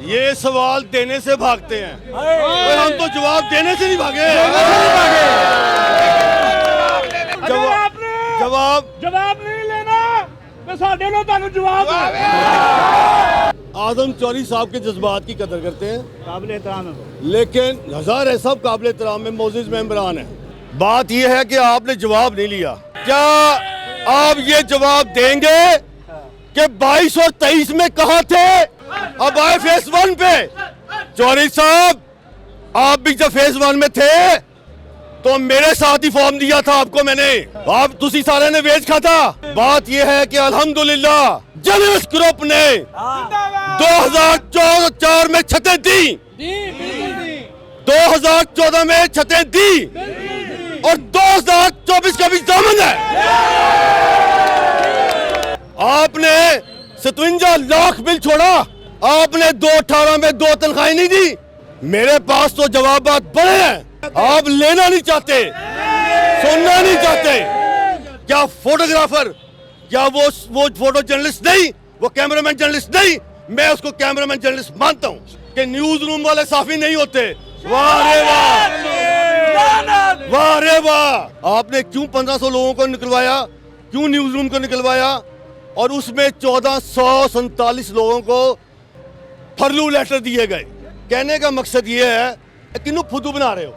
ये सवाल देने से भागते हैं और हम तो जवाब देने से नहीं भागे। जवाब नहीं लेना तो साडे लो तानू जवाब। आजम चौधरी साहब के जज्बात की कदर करते हैं, काबिल एहतराम है, लेकिन हजार है सब काबिल एहतराम में मोअज़्ज़िज़ मेंबरान है। बात यह है कि आपने जवाब नहीं लिया। क्या आप ये जवाब देंगे कि 22 और 23 में कहाँ थे? अब आए फेज 1 पे। चौधरी साहब आप भी जब फेज 1 में थे तो मेरे साथ ही फॉर्म दिया था आपको मैंने, आप तुसी सारे ने वेज खाता। बात यह है कि अल्हम्दुलिल्लाह जर्नलिस्ट ग्रुप ने 2004 में छतें दी, 2014 में छतें दी और 2024 का भी दामन है। आपने 57 लाख बिल छोड़ा, आपने 2018 में 2 तनख्वाहें नहीं दी। मेरे पास तो जवाबात बड़े हैं, आप लेना नहीं चाहते, सुनना नहीं चाहते। क्या फोटोग्राफर, क्या वो फोटो जर्नलिस्ट नहीं, वो कैमरामैन जर्नलिस्ट नहीं? मैं उसको कैमरामैन जर्नलिस्ट मानता हूँ कि न्यूज रूम वाले साफी नहीं होते। वाह रे वाह, वाह रे वाह। आपने क्यों 1500 लोगों को निकलवाया, क्यों न्यूज रूम को निकलवाया और उसमें 1447 लोगों को फरलू लेटर दिए गए? कहने का मकसद ये है कि नु फुदू बना रहे हो।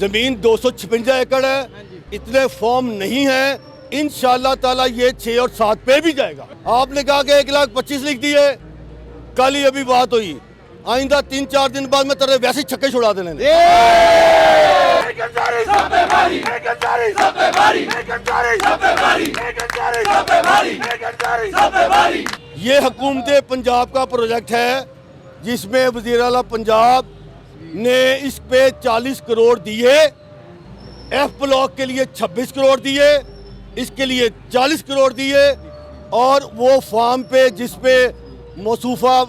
जमीन 256 एकड़ है, इतने फॉर्म नहीं है। इंशाअल्लाह ताला ये 6 और 7 पे भी जाएगा। आपने कहा कि 1,25,000 लिख दिए, कल ही अभी बात हुई, आइंदा 3-4 दिन बाद में तेरे वैसे छक्के छुड़ा देने। ये हुकूमत पंजाब का प्रोजेक्ट है जिसमें वज़ीर आला पंजाब ने इस पे 40 करोड़ दिए, एफ ब्लॉक के लिए 26 करोड़ दिए, इसके लिए 40 करोड़ दिए और वो फार्म पे जिस पे मौसूफा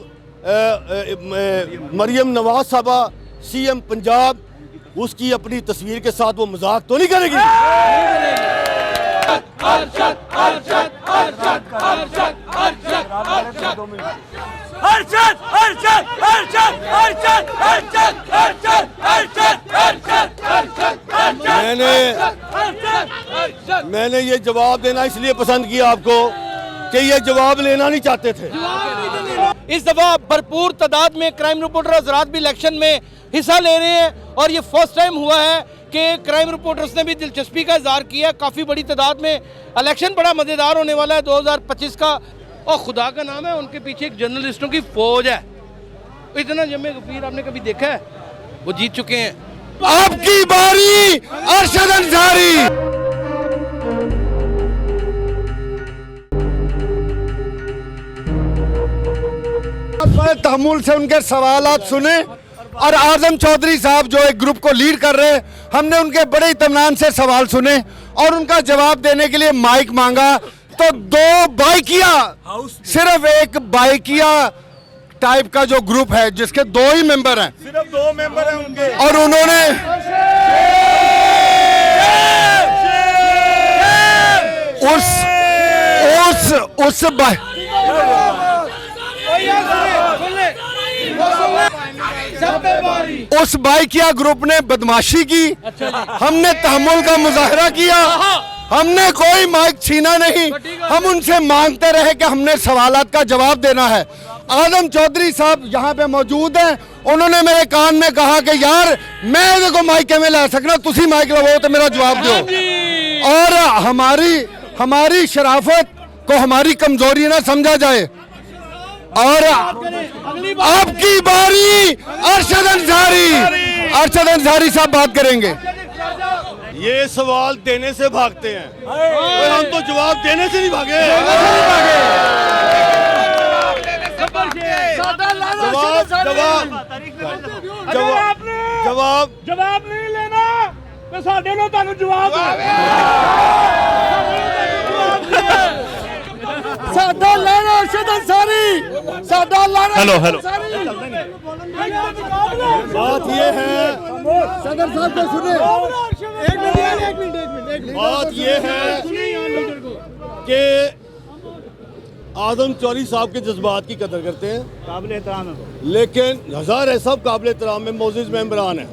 मरियम नवाज साहबा सीएम पंजाब, उसकी अपनी तस्वीर के साथ वो मजाक तो नहीं करेगी। मैंने ये जवाब देना इसलिए पसंद किया आपको कि ये जवाब लेना नहीं चाहते थे। इस दफा भरपूर तादाद में क्राइम रिपोर्टर हजरात भी इलेक्शन में हिस्सा ले रहे हैं और ये फर्स्ट टाइम हुआ है कि क्राइम रिपोर्टर्स ने भी दिलचस्पी का इजहार किया। काफ़ी बड़ी तादाद में इलेक्शन बड़ा मज़ेदार होने वाला है 2025 का, और खुदा का नाम है उनके पीछे एक जर्नलिस्टों की फौज है। इतना जमे गफीर आपने कभी देखा है? वो जीत चुके हैं। आपकी बारी अरशद अंसारी। तहमुल से उनके सवालात सुने और आजम चौधरी साहब जो एक ग्रुप को लीड कर रहे हैं, हमने उनके बड़े इत्मीनान से सवाल सुने और उनका जवाब देने के लिए माइक मांगा तो 2 बाइकिया, सिर्फ एक बाइकिया टाइप का जो ग्रुप है जिसके 2 ही मेंबर हैं, सिर्फ 2 मेंबर हैं उनके, और उन्होंने उस बाइकिया ग्रुप ने बदमाशी की। हमने तहम्मुल का मुजाहरा किया, हमने कोई माइक छीना नहीं, हम उनसे मांगते रहे कि हमने सवालात का जवाब देना है। आजम चौधरी साहब यहाँ पे मौजूद हैं, उन्होंने मेरे कान में कहा कि यार मैं देखो माइक में ला सकना, तुसी माइक लगाओ तो मेरा जवाब दो। और हमारी शराफत को हमारी कमजोरी ना समझा जाए। और आपकी बारी अरशद अंसारी साहब बात करेंगे। ये सवाल देने से भागते हैं और हम तो जवाब देने से नहीं भागे। जवाब नहीं लेना तो साडे लो तानू जवाब। साडा लाना अरशद अंसारी, साडा लाना। हेलो बात ये है, सदर साहब को सुने। बात ये है कि आजम चौधरी साहब के जज्बात की कदर करते हैं, काबिल एहतराम है। लेकिन हज़ार है सब काबिल एहतराम में मोअज़्ज़िज़ मेंबरान हैं।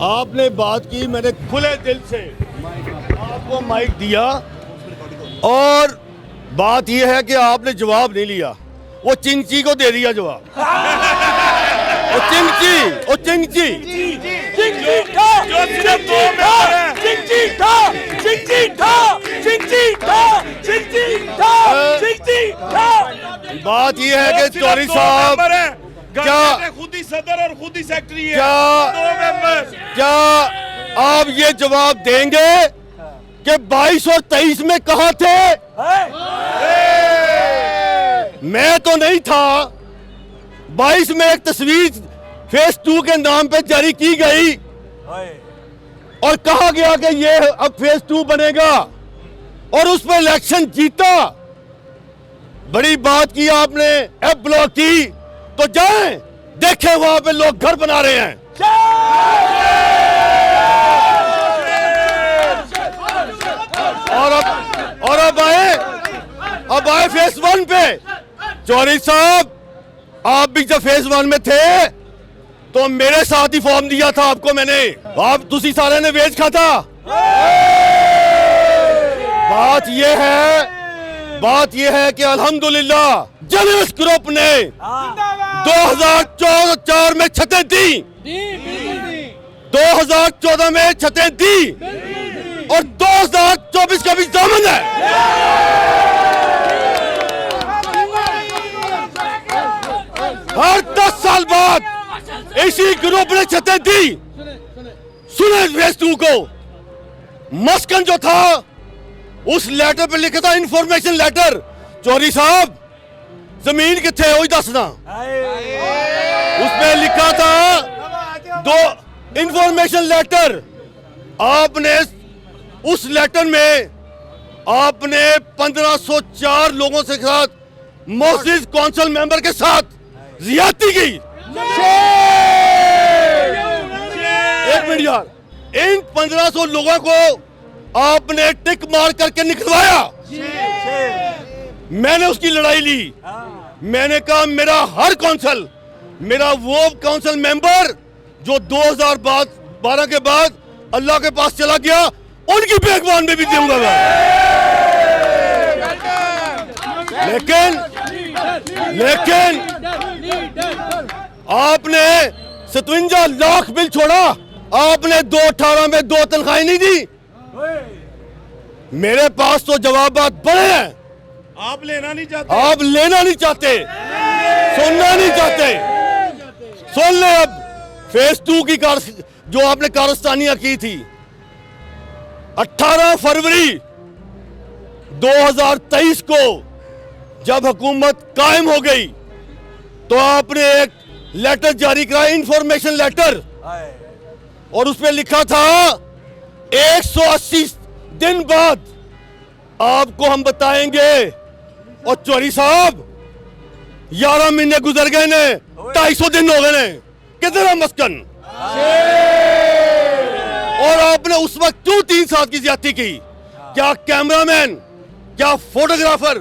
आपने बात की, मैंने खुले दिल से आपको माइक दिया और बात यह है कि आपने जवाब नहीं लिया, वो चिंची को दे दिया जवाब। वो चिंची जो सिर्फ 2 मेंबर हैं। बात यह है कि चौधरी साहब क्या खुद ही सदर और खुद ही सेक्रेटरी है। क्या 2 मेंबर। क्या आप ये जवाब देंगे कि 22 और 23 में कहां थे? मैं तो नहीं था। 22 में एक तस्वीर फेज 2 के नाम पे जारी की गई और कहा गया कि ये अब फेज 2 बनेगा और उस पर इलेक्शन जीता। बड़ी बात की आपने, एफ ब्लॉक की, तो जाएं देखें वहां पे लोग घर बना रहे हैं। और अब आए फेज 1 पे। चौधरी साहब, आप भी जब फेज 1 में थे तो मेरे साथ ही फॉर्म दिया था आपको मैंने। आप तुसी सारे ने वेज खाता। बात यह है कि अल्हम्दुलिल्लाह जर्नलिस्ट ग्रुप ने 2004 में छतें दी, 2014 में छतें दी और 2024 का भी दामन है। हर 10 साल बाद इसी ग्रुप ने छतें दी। सुने फेज 2 को, मस्कन जो था उस लेटर पे लिखा था इंफॉर्मेशन लेटर। चौधरी साहब, जमीन किथे वही दसना। उसमें लिखा था 2 इंफॉर्मेशन लेटर। आपने उस लेटर में आपने 1504 लोगों से साथ मोअज़्ज़िज़ काउंसिल मेंबर के साथ ज्यादती की। एक मिनट यार, इन 1500 लोगों को आपने टिक मार करके निकलवाया। मैंने उसकी लड़ाई ली। मैंने कहा मेरा हर काउंसिल, मेरा वो काउंसिल मेंबर जो 2012 के बाद अल्लाह के पास चला गया, उनकी बेगवान में भी दूंगा मैं। लेकिन आपने 57 लाख बिल छोड़ा। आपने 2018 में 2 तनख्वाहें नहीं दी। मेरे पास तो जवाबात बड़े हैं। आप लेना नहीं चाहते। आप लेना नहीं चाहते, सुनना नहीं चाहते। सुन ले अब फेज 2 की जो आपने कारस्तानियां की थी। 18 फरवरी 2023 को जब हुकूमत कायम हो गई तो आपने एक लेटर जारी कराया, इंफॉर्मेशन लेटर, और उसमें लिखा था 180 दिन बाद आपको हम बताएंगे। और चौधरी साहब, 11 महीने गुजर गए ने, 250 दिन हो गए ने। किधर मस्कन? और आपने उस वक्त क्यों 3 साल की ज्यादती की? क्या कैमरामैन, क्या फोटोग्राफर,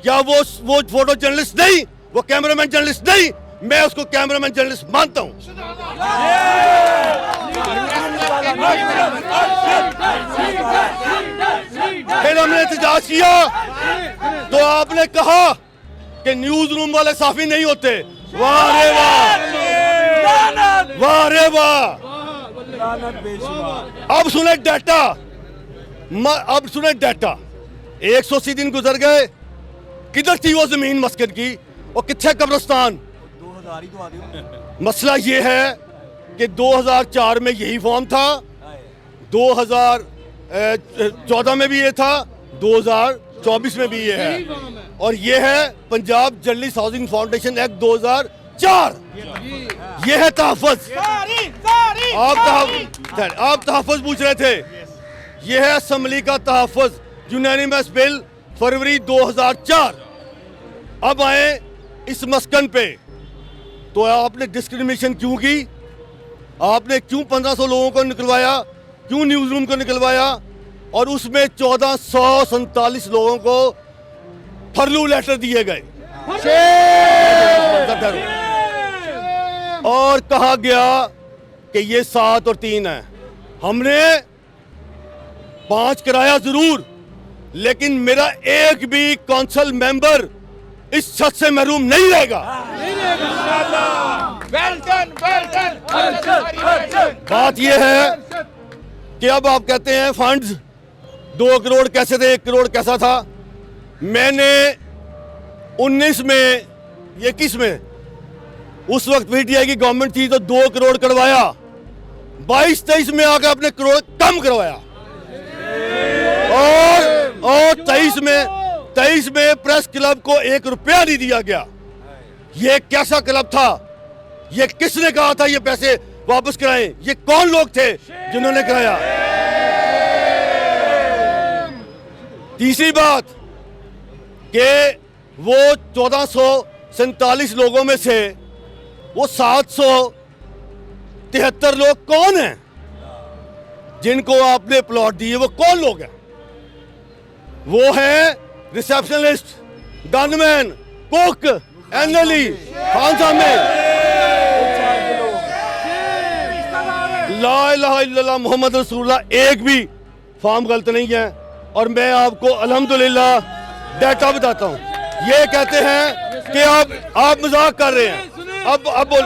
क्या वो फोटो जर्नलिस्ट नहीं, वो कैमरामैन जर्नलिस्ट नहीं? मैं उसको कैमरामैन जर्नलिस्ट मानता हूं। फिर हमने एहतजाज किया तो आपने कहा कि न्यूज रूम वाले साफी नहीं होते। वाह रे वाह, वाह रे वाह। अब सुने डाटा, 180 दिन गुजर गए। किधर थी वो जमीन मस्कन की, और किथे कब्रिस्तान? मसला ये है कि 2004 में यही फॉर्म था, 2014 में भी ये था, 2024 में भी ये है, और ये है Punjab journalist housing foundation act 2004। ये है तहफ़्फ़ुज़। आप तहफ़्फ़ुज़ पूछ रहे थे। ये है असम्बली का तहफ़्फ़ुज़, यूनानिमस बिल फरवरी 2004। अब आए इस मस्कन पे, तो आपने डिस्क्रिमिनेशन क्यों की? आपने क्यों 1500 लोगों को निकलवाया? क्यों न्यूज़ रूम को निकलवाया? और उसमें 1447 लोगों को फरलू लेटर दिए गए और कहा गया कि ये 7 और 3 है। हमने 5 कराया जरूर, लेकिन मेरा एक भी कौंसिल मेंबर इस छत से महरूम नहीं रहेगा। बात यह है कि अब आप कहते हैं फंड्स 2 करोड़ कैसे थे, 1 करोड़ कैसा था। मैंने 19 में 21 में उस वक्त पीटीआई की गवर्नमेंट थी तो 2 करोड़ करवाया, 22-23 में आकर अपने करोड़ कम करवाया और 23 में प्रेस क्लब को 1 रुपया नहीं दिया गया। ये कैसा क्लब था? ये किसने कहा था ये पैसे वापस कराएं? ये कौन लोग थे जिन्होंने कराया? तीसरी बात कि वो 1447 लोगों में से वो 773 लोग कौन हैं जिनको आपने प्लॉट दिए? वो कौन लोग हैं? वो हैं receptionist, gunman, cook, NLE, Khan साहब, ला इलाहा इल्लल्लाह मोहम्मद रसूलुल्लाह, एक भी फॉर्म गलत नहीं है। और मैं आपको अल्हम्दुलिल्लाह डाटा बताता हूं। ये कहते हैं कि आप मजाक कर रहे हैं। अब बोल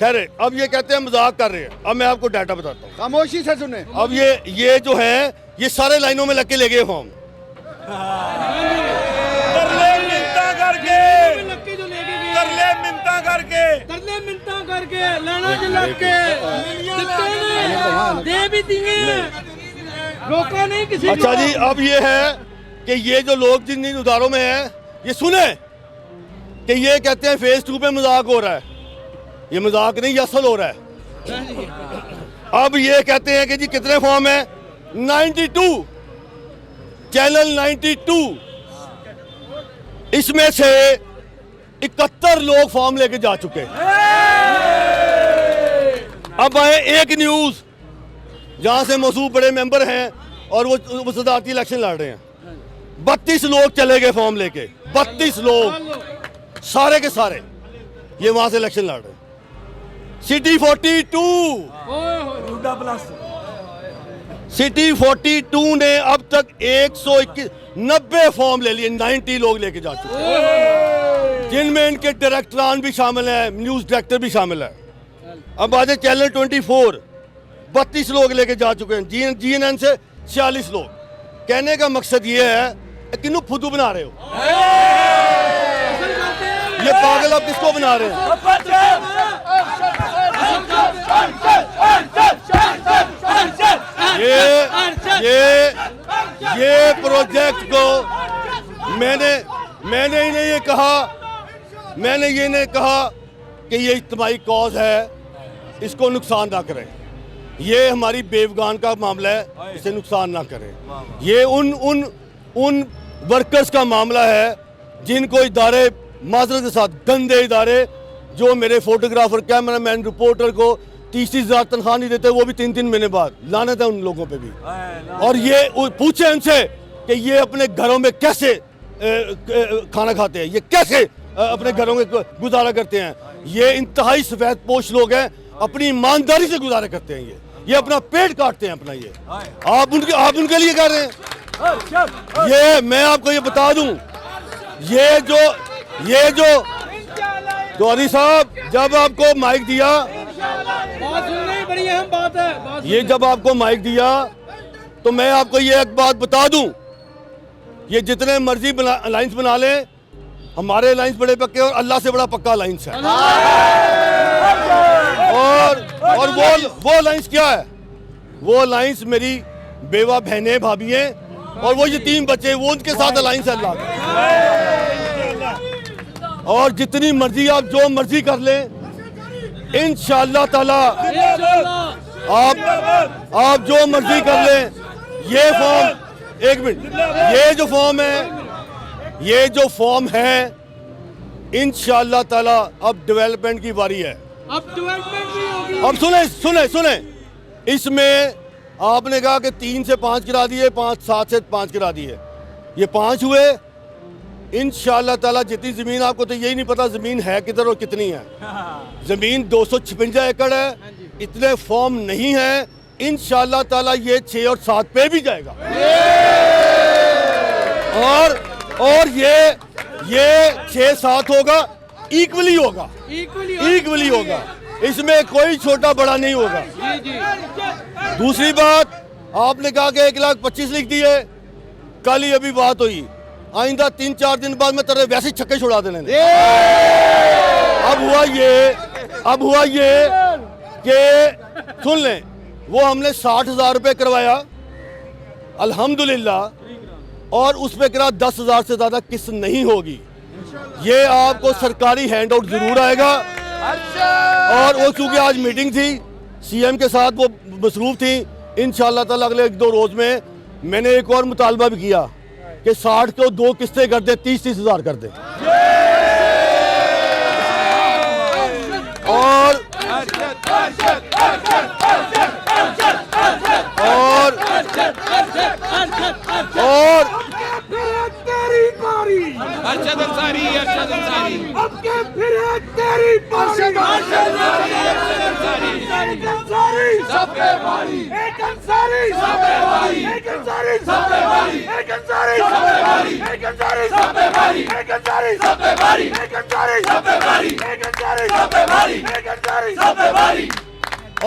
ठहरे, अब ये कहते हैं मजाक कर रहे हैं। अब मैं आपको डाटा बताता हूँ, खामोशी से सुने। अब ये जो है ये सारे लाइनों में लग के ले गए फॉर्म। रोका नहीं किसी। अच्छा जी, अब ये है कि ये जो लोग जिन जिन उधारों में हैं, ये सुने कि ये कहते हैं फेज 2 पे मजाक हो रहा है। ये मजाक नहीं, ये असल हो रहा है। अब ये कहते हैं कि जी कितने फॉर्म है? 92, चैनल 92, इसमें से 71 लोग फॉर्म लेके जा चुके। अब आए एक न्यूज जहां से मौसूफ बड़े मेंबर हैं और वो सदारती इलेक्शन लड़ रहे हैं। 32 लोग चले गए फॉर्म लेके, 32 लोग सारे के सारे ये वहां से इलेक्शन लड़ रहे हैं। सिटी 42 ने अब तक 190 फॉर्म ले लिए, 90 लोग लेके जा चुके हैं, जिनमें इनके डायरेक्टरान भी शामिल है, न्यूज डायरेक्टर भी शामिल है। अब आज चैनल 24 32 लोग लेके जा चुके हैं, जीएनएन से 46 लोग। कहने का मकसद ये है किन्नू फुदू बना रहे हो? ये पागल आप किसको बना रहे हैं? ये प्रोजेक्ट को मैंने इन्हें ये कहा, मैंने ये नहीं कहा कि ये इज्तिमाई कॉज है, इसको नुकसान ना करें। ये हमारी बेवगान का मामला है, इसे नुकसान ना करें। ये उन वर्कर्स का मामला है जिनको इदारे, माजरत के साथ गंदे इदारे, जो मेरे फोटोग्राफर, कैमरामैन, रिपोर्टर को 30,000 तनख्वाह नहीं देते, वो भी 3-3 महीने बाद। लानत है उन लोगों पे भी। और ये पूछे इनसे कि ये अपने घरों में कैसे खाना खाते हैं, ये कैसे अपने घरों में गुजारा करते हैं। ये इंतहाई सफेद पोश लोग हैं, अपनी ईमानदारी से गुजारा करते हैं। ये अपना पेट काटते हैं अपना। ये आप उनके लिए कर रहे हैं। ये मैं आपको ये बता दूं, ये जो गौरी साहब, जब आपको माइक दिया, बड़ी अहम बात है। ये जब आपको माइक दिया तो मैं आपको ये एक बात बता दूं, ये जितने मर्जी अलायंस बना लें, हमारे अलायंस बड़े पक्के और अल्लाह से बड़ा पक्का अलायंस है। और वो अलायंस क्या है? वो अलायंस मेरी बेवा बहनें, भाभी हैं और वो यतीम बच्चे, वो उनके साथ अलायंस है अल्लाह का। और जितनी मर्जी आप जो मर्जी कर लें, इंशाअल्लाह ताला आप जो मर्जी कर लें। ये फॉर्म, एक मिनट, ये जो फॉर्म है इंशाअल्लाह ताला अब डेवलपमेंट की बारी है। अब डेवलपमेंट भी होगी। अब सुने, इसमें आपने कहा कि 3 से 5 गिरा दिए, 7 से 5 गिरा दिए। ये 5 हुए, इंशाअल्लाह ताला जितनी ज़मीन, आपको तो यही नहीं पता ज़मीन है किधर और कितनी है। ज़मीन 256 एकड़ है, इतने फॉर्म नहीं है। इंशाअल्लाह ताला ये 6 और 7 पे भी जाएगा। और ये 6-7 होगा, इक्वली होगा, इक्वली होगा, इसमें कोई छोटा बड़ा नहीं होगा। दूसरी बात, आपने कहा कि 1,25,000 लिख दिए, कल ही अभी बात हुई, आइंदा 3-4 दिन बाद में तेरे वैसे छक्के छुड़ा देने। अब हुआ ये कि सुन लें, वो हमने 60,000 रुपये करवाया अल्हम्दुलिल्लाह, और उस पे करा 10,000 से ज़्यादा किस्त नहीं होगी। ये आपको सरकारी हैंड आउट जरूर आएगा। और वो चूंकि आज मीटिंग थी, सीएम के साथ वो मसरूफ थी, इंशाअल्लाह ताला अगले 1-2 रोज में मैंने एक और मुतालबा भी किया कि 60 को 2 किस्तें कर दे, 30-30 हज़ार कर दे। और तेरी बारी अरशद अंसारी, अरशद अंसारी, अब के फिर तेरी बारी, एक अंसारी सब पे बारी, एक अंसारी सब पे बारी, एक अंसारी सब पे बारी, एक अंसारी सब पे बारी, एक अंसारी सब पे बारी, एक अंसारी सब पे बारी, एक अंसारी सब पे बारी, एक अंसारी सब पे बारी, एक अंसारी सब पे बारी।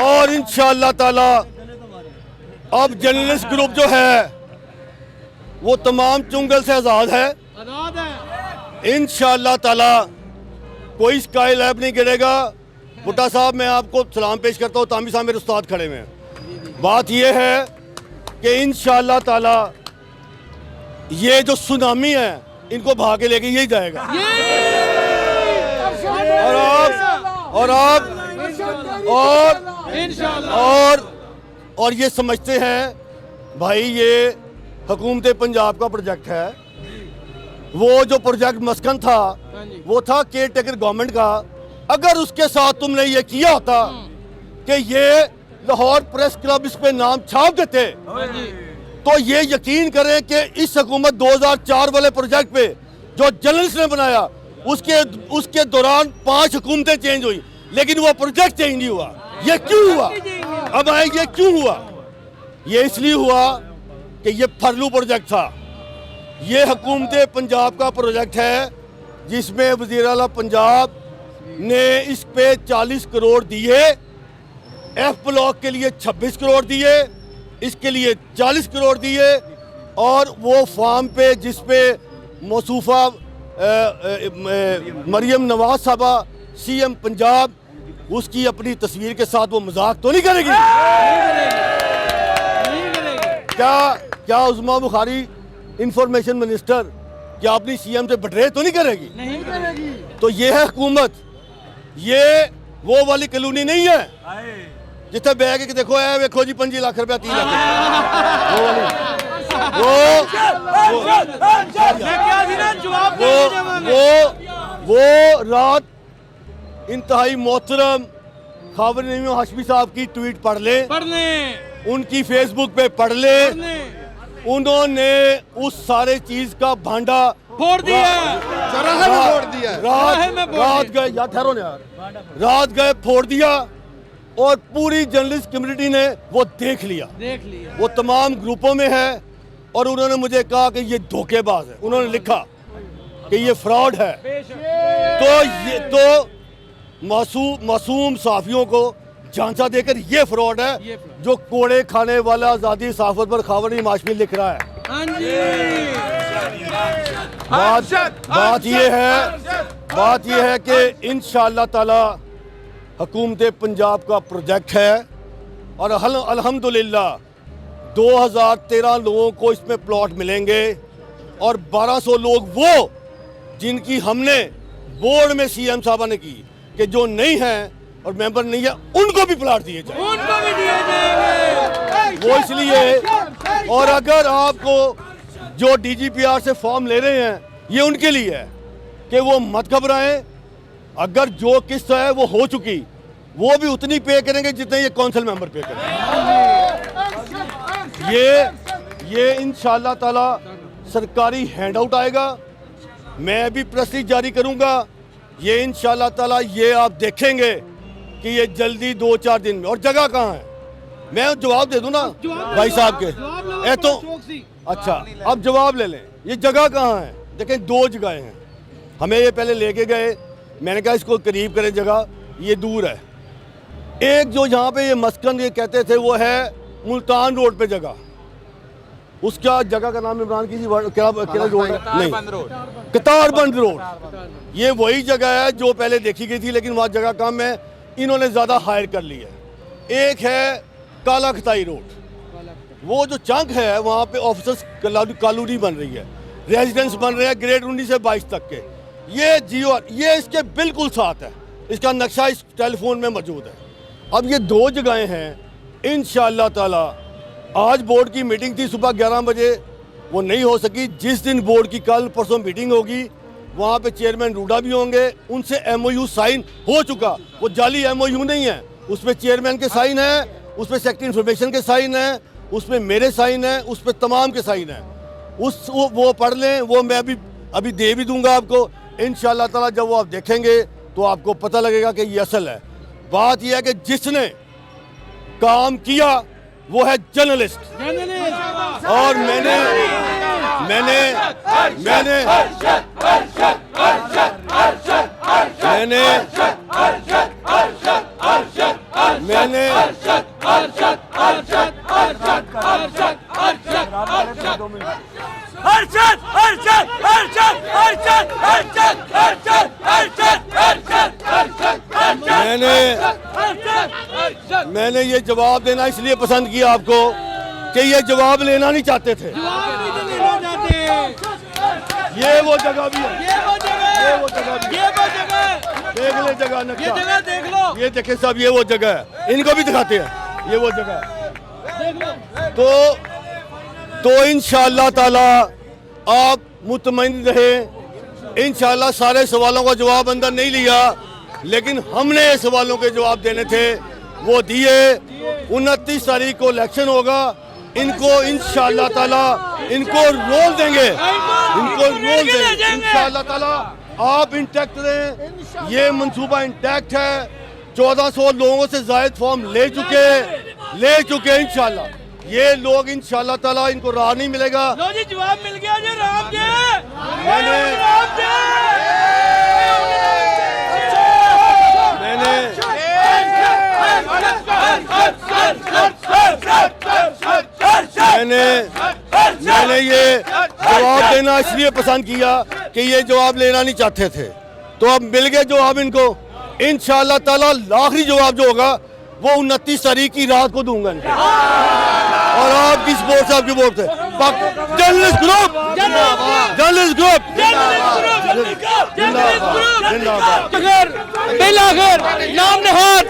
और इंशाअल्लाह ताला अब जर्नलिस्ट ग्रुप जो है वो तमाम चुंगल से आज़ाद है। इंशाअल्लाह ताला कोई स्काई लैब नहीं गिरेगा। भुट्टा साहब, मैं आपको सलाम पेश करता हूँ, तामी साहब मेरे उस्ताद खड़े में हैं। बात ये है कि इंशाअल्लाह ताला ये जो सुनामी है इनको भाग के लेके यही जाएगा। और ये समझते हैं भाई ये हुकूमत पंजाब का प्रोजेक्ट है। वो जो प्रोजेक्ट मस्कन था वो था केयर टेकर गवर्नमेंट का। अगर उसके साथ तुमने ये किया होता कि ये लाहौर प्रेस क्लब इस पे नाम छाप देते तो ये यकीन करें कि इस हुकूमत 2004 वाले प्रोजेक्ट पे जो जर्नलिस्ट ने बनाया उसके दौरान 5 हुकूमतें चेंज हुई, लेकिन वो प्रोजेक्ट चेंज नहीं हुआ। ये क्यों हुआ? अब आए, ये क्यों हुआ? ये इसलिए हुआ कि ये फरलू प्रोजेक्ट था। ये हुकूमत पंजाब का प्रोजेक्ट है जिसमें वज़ीर आला पंजाब ने इस पे 40 करोड़ दिए, एफ ब्लॉक के लिए 26 करोड़ दिए, इसके लिए 40 करोड़ दिए, और वो फार्म पे जिस पे मौसूफा मरियम नवाज साहबा सीएम पंजाब, उसकी अपनी तस्वीर के साथ वो मजाक तो नहीं करेगी? क्या उस्मा बुखारी इंफॉर्मेशन मिनिस्टर क्या अपनी सीएम से बटरे तो नहीं करेगी? नहीं करेगी। तो ये है हुकूमत, ये वो वाली कॉलोनी नहीं है जिथे बैग के देखो है वेखो जी 25 लाख रुपया 3 लाख वो रात इंतहाई मोहतरम खावर हाशमी साहब की ट्वीट पढ़ ले, उनकी फेसबुक पे पढ़ ले, उन्होंने उस सारे चीज का भांडा फोड़ दिया, रात गए फोड़ दिया, और पूरी जर्नलिस्ट कम्युनिटी ने वो देख लिया। वो तमाम ग्रुपों में है, और उन्होंने मुझे कहा कि ये धोखेबाज है। उन्होंने लिखा कि ये फ्रॉड है। तो मासूम साफियों को झांसा देकर ये फ्रॉड है जो कोड़े खाने वाला आजादी साफत पर खावरी हाशमी लिख रहा है। बात ये है कि इंशाअल्लाह ताला हुकूमत पंजाब का प्रोजेक्ट है, और अल्हम्दुलिल्लाह 2013 लोगों को इसमें प्लॉट मिलेंगे, और 1200 लोग वो जिनकी हमने बोर्ड में सीएम साहबा ने की कि जो नहीं है और मेंबर नहीं है उनको भी प्लॉट दिए जाएंगे। वो इसलिए, और अगर आपको जो डीजीपीआर से फॉर्म ले रहे हैं ये उनके लिए है कि वो मत घबराएं। अगर जो किस्त है वो हो चुकी, वो भी उतनी पे करेंगे जितने ये काउंसिल मेंबर पे करेंगे। ये इंशाअल्लाह ताला सरकारी हैंड आउट आएगा, मैं भी प्रेस रिलीज जारी करूंगा। ये इंशाल्लाह ताला ये आप देखेंगे कि ये जल्दी 2-4 दिन में। और जगह कहाँ है, मैं जवाब दे दूं ना भाई साहब के। ए तो अच्छा, अब जवाब ले लें, ये जगह कहाँ है। देखें 2 जगहें हैं, हमें ये पहले लेके गए, मैंने कहा इसको करीब करें जगह, ये दूर है। एक जो यहाँ पे ये मस्कन ये कहते थे वो है मुल्तान रोड पे जगह, उसका जगह का नाम इमरान की क्या रोड है, नहीं कतारबंद रोड। ये वही जगह है जो पहले देखी गई थी, लेकिन वहाँ जगह कम है, इन्होंने ज़्यादा हायर कर ली है। एक है काला खताई रोड, वो जो चंक है वहाँ पे ऑफिसर्स कॉलोनी बन रही है, रेजिडेंस बन रहे हैं ग्रेड 19 से 22 तक के। ये जियो ये इसके बिल्कुल साथ है, इसका नक्शा इस टेलीफोन में मौजूद है। अब ये 2 जगहें हैं। इंशाअल्लाह ताला आज बोर्ड की मीटिंग थी सुबह 11 बजे, वो नहीं हो सकी। जिस दिन बोर्ड की कल परसों मीटिंग होगी वहाँ पे चेयरमैन रूडा भी होंगे, उनसे MOU साइन हो चुका। वो जाली MOU नहीं है, उसमें चेयरमैन के साइन है, उसमें सेक्रेटरी इंफॉर्मेशन के साइन है, उसमें मेरे साइन है, उस पर तमाम के साइन है। वो पढ़ लें, वो मैं अभी दे भी दूंगा आपको। इंशाअल्लाह ताला जब वो आप देखेंगे तो आपको पता लगेगा कि ये असल है। बात यह है कि जिसने काम किया वो है जर्नलिस्ट, और मैंने मैंने ये जवाब देना इसलिए पसंद किया आपको कि ये जवाब लेना नहीं चाहते थे। ये वो जगह भी है, ये वो जगह भी है। देख ले जगह नक्शा, ये जगह देख लो, ये देखे साहब, ये वो जगह है, इनको भी दिखाते हैं, ये वो जगह है। तो इंशाअल्लाह ताला आप मुतमईन रहे। इंशाअल्लाह सारे सवालों का जवाब अंदर नहीं लिया, लेकिन हमने सवालों के जवाब देने थे, वो दिए। 29 तारीख को इलेक्शन होगा, इनको इंशाअल्लाह ताला इनको रोल देंगे, इंशाअल्लाह ताला। आप इंटैक्ट रहें, ये मंसूबा इंटैक्ट है। 1400 लोगों से जायद फॉर्म ले चुके इंशाअल्लाह। ये लोग इंशाअल्लाह ताला इनको राह नहीं मिलेगा। लो जी जवाब मिल गया जी, राम जी मैंने ये जवाब देना इसलिए पसंद किया कि ये जवाब लेना नहीं चाहते थे, तो अब मिल गए जवाब इनको। इंशाअल्लाह ताला आखिरी जवाब जो होगा वो 29 तारीख की रात को दूंगा इनको। और आपकी सपोर्ट से, आपकी वोट से जर्नलिस्ट ग्रुप नाम नहाद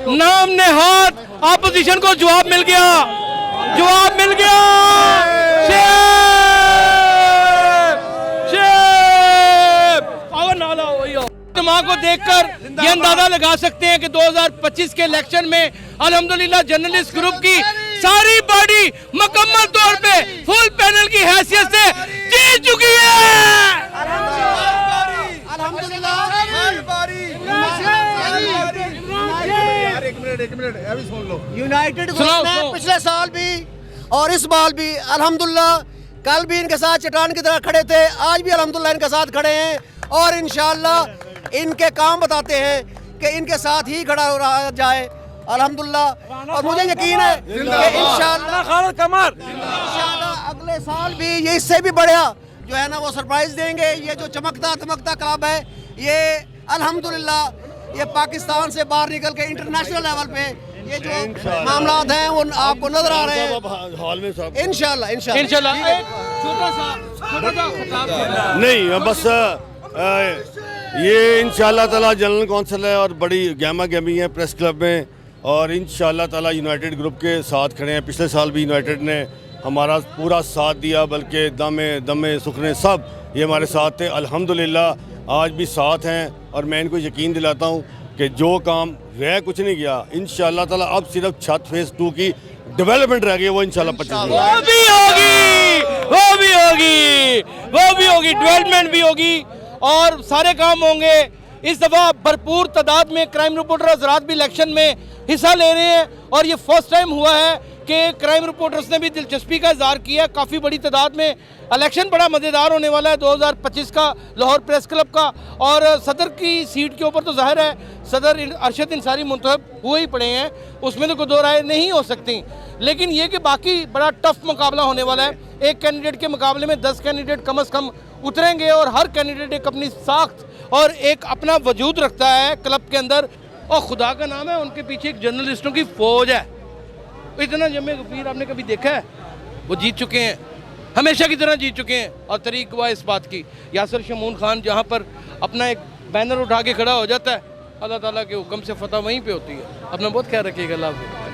नाम नहाद ऑपोजिशन को जवाब मिल गया। जमा को देखकर ये अंदाजा लगा सकते हैं कि 2025 के इलेक्शन में अल्हम्दुलिल्लाह जर्नलिस्ट ग्रुप की सारी बॉडी मुकम्मल तौर पे फुल पैनल की हैसियत से जीत चुकी है। यूनाइटेड ग्रुप ने पिछले साल भी और इस बार भी अल्हम्दुलिल्लाह, कल भी इनके साथ चट्टान की तरह खड़े थे, आज भी अल्हम्दुलिल्लाह इनके साथ खड़े हैं, और इंशाअल्लाह इनके काम बताते हैं कि इनके साथ ही खड़ा हो रहा जाए अल्हम्दुलिल्लाह। और मुझे यकीन है कि इंशाअल्लाह अगले साल भी ये इससे भी बढ़िया जो है ना वो सरप्राइज देंगे। ये जो चमकता धमकता क्लब है, ये अल्हम्दुलिल्लाह ये पाकिस्तान से बाहर निकल के इंटरनेशनल लेवल पे ये जो मामलात हैं वो आपको नजर आ रहे हैं हॉल में साहब। इंशाअल्लाह छोटा सा नहीं, बस ये इंशाअल्लाह ताला जनरल कौंसिल है और बड़ी गहमा गहमी है प्रेस क्लब में, और इंशाअल्लाह ताला यूनाइटेड ग्रुप के साथ खड़े हैं। पिछले साल भी यूनाइटेड ने हमारा पूरा साथ दिया, बल्कि दमे सुखने सब ये हमारे साथ थे। अल्हम्दुलिल्लाह आज भी साथ हैं, और मैं इनको यकीन दिलाता हूँ कि जो काम रह कुछ नहीं गया इंशाअल्लाह ताला। अब सिर्फ छत फेज़ 2 की डेवलपमेंट रह गई, वो इंशाल्लाह 25 में। वो भी होगी, वो भी होगी, वो भी होगी, डेवलपमेंट भी होगी और सारे काम होंगे। इस दफ़ा भरपूर तादाद में क्राइम रिपोर्टर हजरात भी इलेक्शन में हिस्सा ले रहे हैं और ये फर्स्ट टाइम हुआ है कि क्राइम रिपोर्टर्स ने भी दिलचस्पी का इजहार किया। काफ़ी बड़ी तादाद में इलेक्शन बड़ा मज़ेदार होने वाला है 2025 का लाहौर प्रेस क्लब का। और सदर की सीट के ऊपर तो जाहिर है सदर अरशद इंसारी मुंतखब हुए ही पड़े हैं, उसमें तो कोई दो राय नहीं हो सकती। लेकिन ये कि बाकी बड़ा टफ मुकाबला होने वाला है। एक कैंडिडेट के मुकाबले में 10 कैंडिडेट कम अज़ कम उतरेंगे और हर कैंडिडेट एक अपनी साख्त और एक अपना वजूद रखता है क्लब के अंदर। और खुदा का नाम है, उनके पीछे एक जर्नलिस्टों की फौज है। इतना जमे गफीर आपने कभी देखा है? वो जीत चुके हैं, हमेशा की तरह जीत चुके हैं। और तरीक हुआ इस बात की, यासिर शमून खान जहाँ पर अपना एक बैनर उठा के खड़ा हो जाता है, अल्लाह ताला के हुक्म से फतह वहीं पे होती है। अपना बहुत ख्याल रखिएगा। अल्लाह हाफ़िज़।